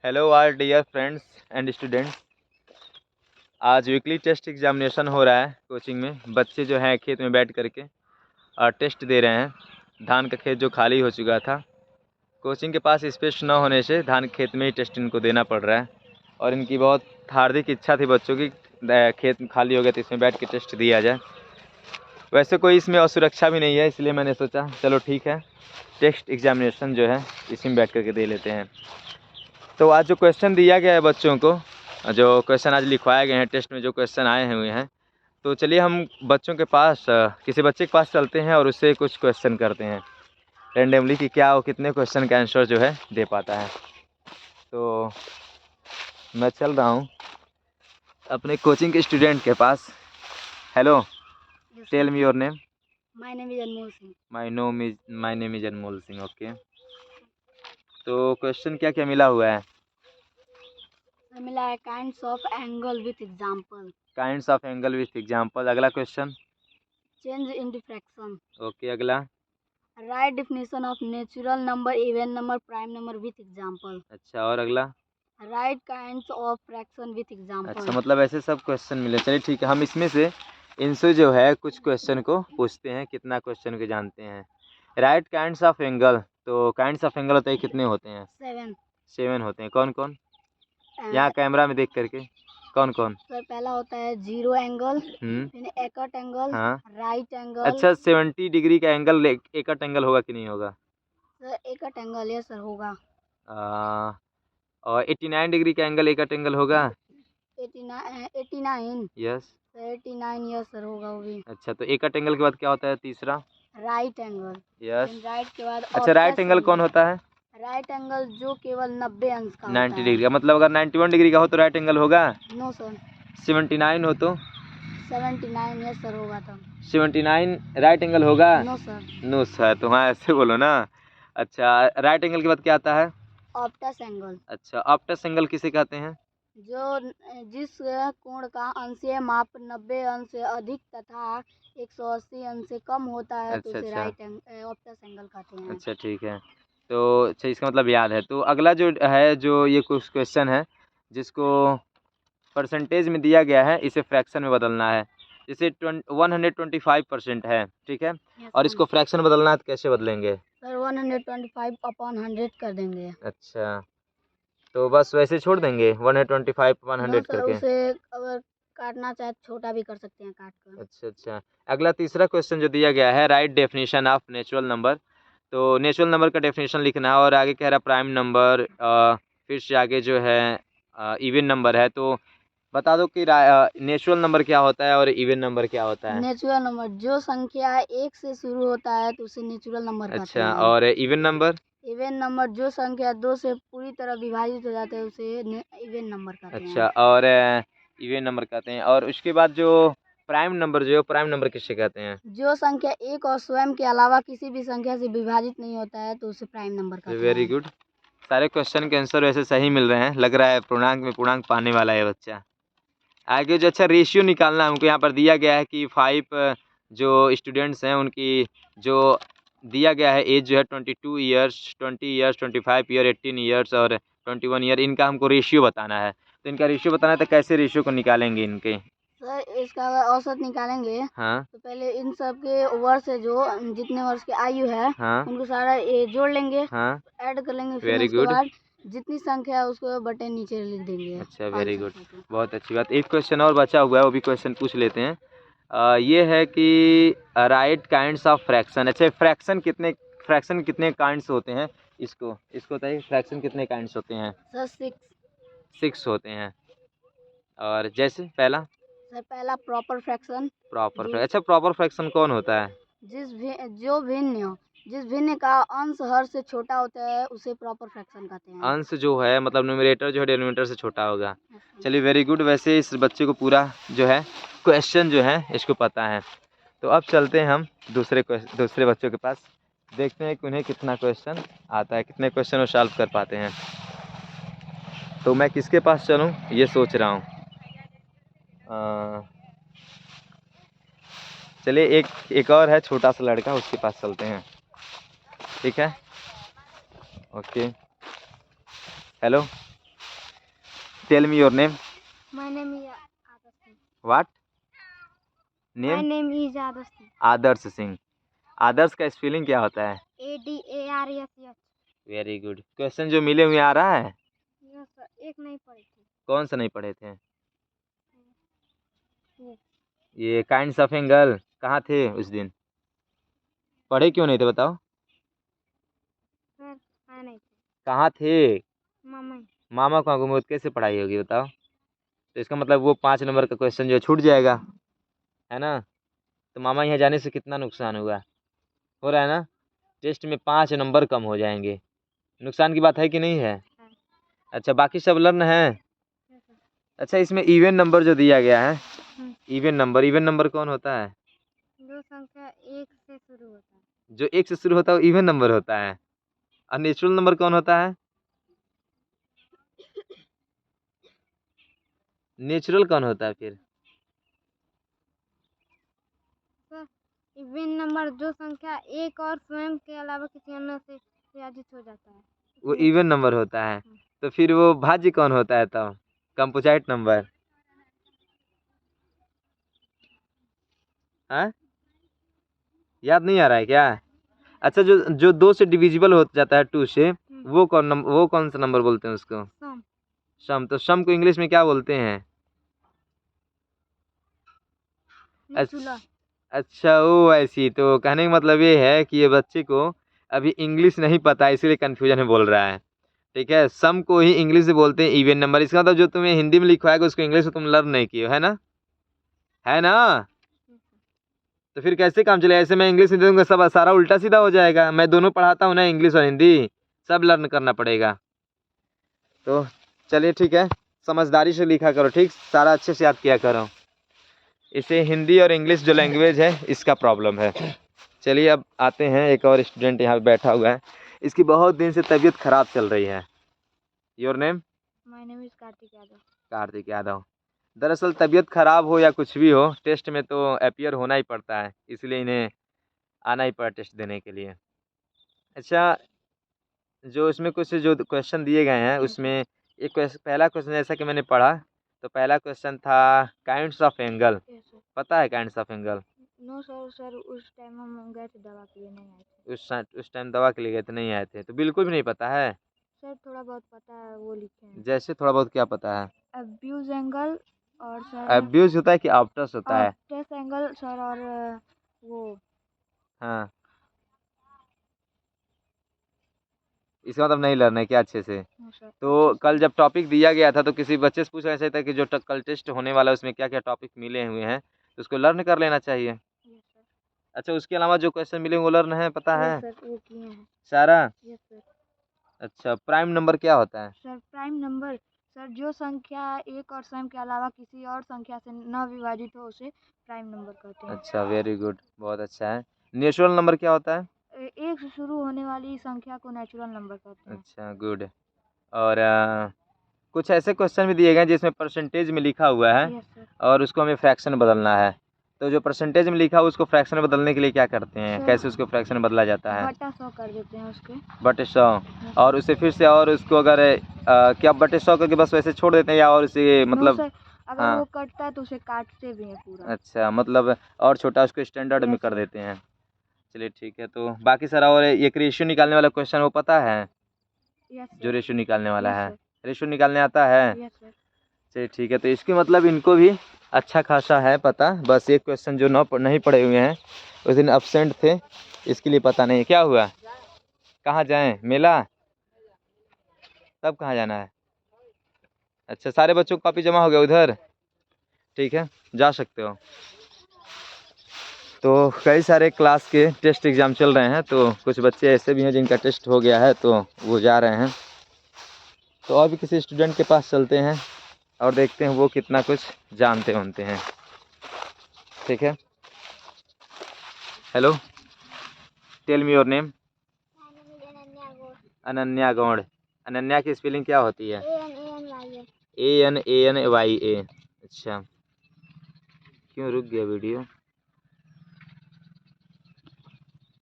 Hello our dear friends and students. आज weekly test examination हो रहा है कोचिंग में। बच्चे जो हैं खेत में बैठ करके टेस्ट दे रहे हैं। धान का खेत जो खाली हो चुका था, कोचिंग के पास स्पेस न होने से धान के खेत में ही टेस्ट इनको देना पड़ रहा है। और इनकी बहुत हार्दिक इच्छा थी बच्चों की, खेत खाली हो गया तो इसमें बैठ के टेस्ट दिया जाए। वैसे कोई इसमें असुरक्षा भी नहीं है, इसलिए मैंने सोचा चलो ठीक है, टेस्ट एग्जामिनेशन जो है इसी में बैठ करके दे लेते हैं। तो आज जो क्वेश्चन दिया गया है बच्चों को, जो क्वेश्चन आज लिखवाए गए हैं टेस्ट में, जो क्वेश्चन आए हुए हैं, तो चलिए हम बच्चों के पास किसी बच्चे के पास चलते हैं और उससे कुछ क्वेश्चन करते हैं रेंडमली कि क्या वो कितने क्वेश्चन का आंसर जो है दे पाता है। तो मैं चल रहा हूँ अपने कोचिंग के स्टूडेंट के पास। Hello, tell me your name. My name is Anmol Singh. My name is Anmol Singh. Okay, तो क्वेश्चन क्या क्या मिला हुआ है? मिला है kinds of angle with example. Kinds of angle with example. अगला question. Change in diffraction. Okay, अगला। Write definition of natural number, even number, prime number with example. अच्छा, और अगला। Write kinds of fraction with example. अच्छा, मतलब ऐसे सब question मिले। चलिए ठीक है, हम इसमें से इनसे जो है कुछ क्वेश्चन को पूछते हैं, कितना क्वेश्चन को जानते हैं। राइट काइंड्स ऑफ एंगल, तो काइंड्स ऑफ एंगल होते हैं कितने होते हैं? 7 होते हैं। कौन कौन? यहाँ कैमरा में देख करके कौन कौन? सर पहला होता है जीरो एंगल, फिर एकट एंगल, हाँ। Right angle. अच्छा, 70 डिग्री का एंगल एकट एंगल होगा कि नहीं होगा? सर एकट एंगल ये सर होगा। और 89 डिग्री का एंगल एकट एंगल होगा? 89 यस। 89 यस सर होगा वो भी। अच्छा, तो एकट एंगल के बाद क्या होता है तीसरा? Right angle. यस। राइट के बाद अच्छा, राइट एंगल कौन होता है? राइट एंगल जो केवल 90 अंश का 90 डिग्री का। मतलब अगर 91 डिग्री का हो तो राइट एंगल होगा? No sir. 79 हो तो? 79 यस सर होगा तब। 79 राइट एंगल होगा? No sir. नो सर, तो हाँ ऐसे बोलो ना। अच्छा, राइट एंगल के बाद क्या आता है? Optus angle. अच्छा, ऑप्टस एंगल किसे कहते हैं? जो जिस कोण का अंशीय माप 90 अंश से अधिक तथा 180 अंश से कम होता है तो उसे राइट ऑप्टस एंगल कहते हैं। अच्छा ठीक है, तो अच्छा इसका मतलब याद है। तो अगला जो है, जो ये कुछ क्वेश्चन है जिसको परसेंटेज में दिया गया है, इसे फ्रैक्शन में बदलना है। जैसे 125% है, ठीक है, और इसको फ्रैक्शन बदलना है तो कैसे बदलेंगे? सर 125/100 कर देंगे। अच्छा, तो बस वैसे छोड़ देंगे 125/100 करके? उसे अगर काटना चाहे छोटा भी कर सकते हैं काट कर। अच्छा, अगला तीसरा क्वेश्चन जो दिया गया है, right definition of natural number. तो नेचुरल नंबर का डेफिनेशन लिखना है, और आगे कह रहा प्राइम नंबर, फिर से आगे जो है इवन नंबर है। तो बता दो कि नेचुरल नंबर क्या होता है और इवन नंबर क्या होता है? नेचुरल नंबर जो संख्या 1 से शुरू होता है तो उसे नेचुरल नंबर कहते हैं। अच्छा, और इवन नंबर? इवन नंबर जो संख्या 2 से पूरी तरह विभाजित हो जाते हैं उसे इवन नंबर कहते हैं। अच्छा, और इवन नंबर कहते हैं। और उसके बाद जो प्राइम नंबर, जो प्राइम नंबर किससे कहते हैं? जो संख्या 1 और स्वयं के अलावा किसी भी संख्या से विभाजित नहीं होता है तो उसे प्राइम नंबर कहते हैं। वेरी गुड, सारे क्वेश्चन के आंसर वैसे सही मिल रहे हैं। लग रहा है पूर्णांक में पूर्णांक पाने वाला है बच्चा। आगे जो अच्छा रेशियो निकालना है हमको, यहाँ पर दिया गया है कि 5 जो स्टूडेंट्स हैं उनकी जो दिया गया है एज जो है 22 ईयर्स, 20 ईयर्स, 25 ईयर, 18 ईयर्स और 21 ईयर, इनका हमको रेशियो बताना है। तो इनका रेशियो बताना है, तो कैसे रेशियो को निकालेंगे इनके? सर इसका अगर औसत निकालेंगे, हाँ, तो पहले इन सब के वर्ष है, जो जितने वर्ष की आयु है, हाँ, उनको सारा ये जोड़ लेंगे, हाँ, ऐड कर लेंगे, फिर वेरी उसके गुड। बाद जितनी संख्या है उसको बटे नीचे लिख देंगे। अच्छा, वेरी गुड, बहुत अच्छी बात। एक क्वेश्चन और बचा हुआ है, वो भी क्वेश्चन पूछ लेते हैं। ये है कि राइट काइंड्स ऑफ फ्रैक्शन। अच्छा, फ्रैक्शन कितने काइंड्स होते हैं? इसको बताइए, फ्रैक्शन कितने काइंड्स होते हैं? सर 6 होते हैं। और जैसे पहला? सर पहला प्रॉपर फ्रैक्शन। अच्छा, प्रॉपर फ्रैक्शन कौन होता है? जिस भिन्न का अंश हर से छोटा होता है उसे प्रॉपर फ्रैक्शन कहते हैं। अंश जो है मतलब न्यूमरेटर जो है डिनोमिनेटर से छोटा होगा। चलिए, वेरी गुड। वैसे इस बच्चे को पूरा जो है क्वेश्चन जो है इसको पता है। तो अब चलते हैं हम दूसरे बच्चों के पास, देखते हैं कि उन्हें कितना क्वेश्चन आता है, कितने क्वेश्चन वो सॉल्व कर पाते हैं। तो मैं किसके पास चलूं ये सोच रहा हूं। चलिए, एक और है छोटा सा लड़का, उसके पास चलते हैं, ठीक है? Okay, hello, tell me your name. My name is Adarsh Singh. What My name? name is Adarsh Singh. Adarsh Singh. Adarsh का स्पेलिंग क्या होता है? ADARSH. Very good. क्वेश्चन जो मिले हुए आ रहा है? यस सर, एक नहीं पढ़ी थी. कौन सा नहीं पढ़े थे? ये ये काइंड्स ऑफ एंगल कहाँ थे उस दिन? पढ़े क्यों नहीं थे बताओ? सर हाँ नहीं थी. कहाँ थे? मामा मामा को आंखों में कैसे पढ़ाई होगी बताओ? तो इसका मतलब वो 5 नंबर का क्वेश्चन जो छूट जाएगा, है ना? तो मामा यहाँ जाने से कितना नुकसान हुआ? हो रहा है ना? टेस्ट में 5 नंबर कम हो जाएंगे. नुकसान की बात है कि नहीं है? हाँ. अच्छा, बाकी सब लर्न है. Yes sir. अच्छा, इसमें इवन नंबर जो दिया गया है, हम्म. इवन नंबर कौन होता है? जो संख्या एक से शुरू होता है. जो 1 से शुरू होता है वो इवन नंबर होता है. और नेचुरल नंबर कौन होता है? नेचुरल कौन होता है फिर? सर इवन नंबर जो संख्या एक और स्वयं के अलावा किसी अन्य से विभाजित हो जाता है वो इवन नंबर होता है. तो फिर वो भाज्य कौन होता है तब? Composite number. हाँ, याद नहीं आ रहा है क्या? अच्छा, जो जो 2 से डिविजिबल हो जाता है 2 से, वो कौन सा नंबर बोलते हैं उसको? सम. सम. तो सम को इंग्लिश में क्या बोलते हैं? निचुला. अच्छा, वो ऐसी. तो कहने का मतलब ये है कि ये बच्चे को अभी इंग्लिश नहीं पता है, इसीलिए कन्फ्यूजन में बोल रहा है. ठीक है, सम को ही इंग्लिश से बोलते हैं इवन नंबर. इसका मतलब जो तुम्हें हिंदी में लिखवाएगा उसको इंग्लिश में तुम लर्न नहीं किए हो, है ना? है ना? तो फिर कैसे काम चलेगा? ऐसे मैं इंग्लिश में दे दूंगा, सब सारा उल्टा सीधा हो जाएगा. मैं दोनों पढ़ाता हूँ ना, इंग्लिश और हिंदी, सब लर्न करना पड़ेगा. तो चलिए ठीक है, समझदारी से लिखा करो, ठीक? सारा अच्छे से याद किया करो. इसे हिंदी और इंग्लिश जो लैंग्वेज है इसका प्रॉब्लम है. चलिए अब आते हैं, एक और स्टूडेंट यहाँ पे बैठा हुआ है. इसकी बहुत दिन से तबीयत खराब चल रही है. Your name? My name is Kartik Yadav. Kartik Yadav. दरअसल तबीयत खराब हो या कुछ भी हो, टेस्ट में तो अपियर होना ही पड़ता है, इसलिए इन्हें आना ही पड़ा टेस्ट देने के लिए. अच्छा, जो इसमें कुछ जो क्वेश्चन दिए गए हैं उसमें एक पहला क्वेश्चन जैसा कि मैंने पढ़ा, तो पहला क्वेश्चन था kinds of angle. Yes sir. पता है kinds of angle? No sir, sir उस टाइम हम गए थे दवा के लिए, नहीं आए थे. उस टाइम दवा के लिए गए थे, नहीं आए थे? तो बिल्कुल भी नहीं पता है? सर थोड़ा बहुत पता है, वो लिखे हैं. जैसे थोड़ा बहुत क्या पता है? अब्यूज एंगल और सर अब्यूज होता है कि ऑब्टस होता है? ऑप्टस एंगल सर, और वो हाँ, इसका मतलब नहीं लर्न है क्या अच्छे से? No sir. तो कल जब टॉपिक दिया गया था तो किसी बच्चे से पूछा ऐसा था कि जो कल टेस्ट होने वाला है उसमें क्या क्या टॉपिक मिले हुए हैं, तो उसको लर्न कर लेना चाहिए. Yes sir. अच्छा, उसके अलावा जो क्वेश्चन मिले वो लर्न है, पता है यस सर, वो किए हैं. सारा? Yes sir. अच्छा, प्राइम नंबर क्या होता है? सर प्राइम नंबर सर जो संख्या एक और स्वयं के अलावा किसी और संख्या से न विभाजित हो उसे प्राइम नंबर कहते हैं. अच्छा, वेरी गुड, बहुत अच्छा है. नेचुरल नंबर क्या होता है? एक से शुरू होने वाली संख्या को नेचुरल नंबर कहते हैं. अच्छा, गुड. और कुछ ऐसे क्वेश्चन भी दिए गए हैं जिसमें परसेंटेज में लिखा हुआ है यस सर. और उसको हमें फ्रैक्शन बदलना है. तो जो परसेंटेज में लिखा हुआ उसको फ्रैक्शन में बदलने के लिए क्या करते हैं? सर, कैसे उसको फ्रैक्शन में बदला जाता है? बटा 100 कर देते हैं उसके. बटे 100. और उसे फिर से, और उसको अगर क्या बटे 100 करके बस वैसे छोड़ देते हैं या और उसे मतलब? नो सर, अगर हाँ. वो कटता है तो उसे काटते भी हैं पूरा. अच्छा, मतलब और छोटा उसको स्टैंडर्ड में Yes, कर sir. देते हैं. चलिए ठीक है. तो बाकी सारा और एक रेशियो निकालने वाला क्वेश्चन वो पता है? यस जो सर. रेशियो निकालने वाला Yes, है, sir. रेशियो निकालने आता है? Yes sir. चलिए ठीक है. तो इसके मतलब इनको भी अच्छा खासा है पता, बस एक क्वेश्चन जो नहीं पढ़े हुए हैं, उस दिन अब्सेंट थे, इसके लिए पता नहीं. क्या हुआ? कहाँ जाएं? मेला? तब कहाँ जाना है? अच्छा, सारे बच्चों को कॉपी जमा हो गया उधर? ठीक है, जा सकते हो. तो कई सारे क्लास के टेस्ट एग्ज़ाम चल रहे हैं, तो कुछ बच्चे ऐसे भी हैं जिनका टेस्ट हो गया है तो वो जा रहे हैं. तो और भी किसी स्टूडेंट के पास चलते हैं और देखते हैं वो कितना कुछ जानते होते हैं. ठीक है. Hello, tell me your name. Ananya Gaur. Ananya की स्पेलिंग क्या होती है? ANANYA. अच्छा, क्यों रुक गया वीडियो?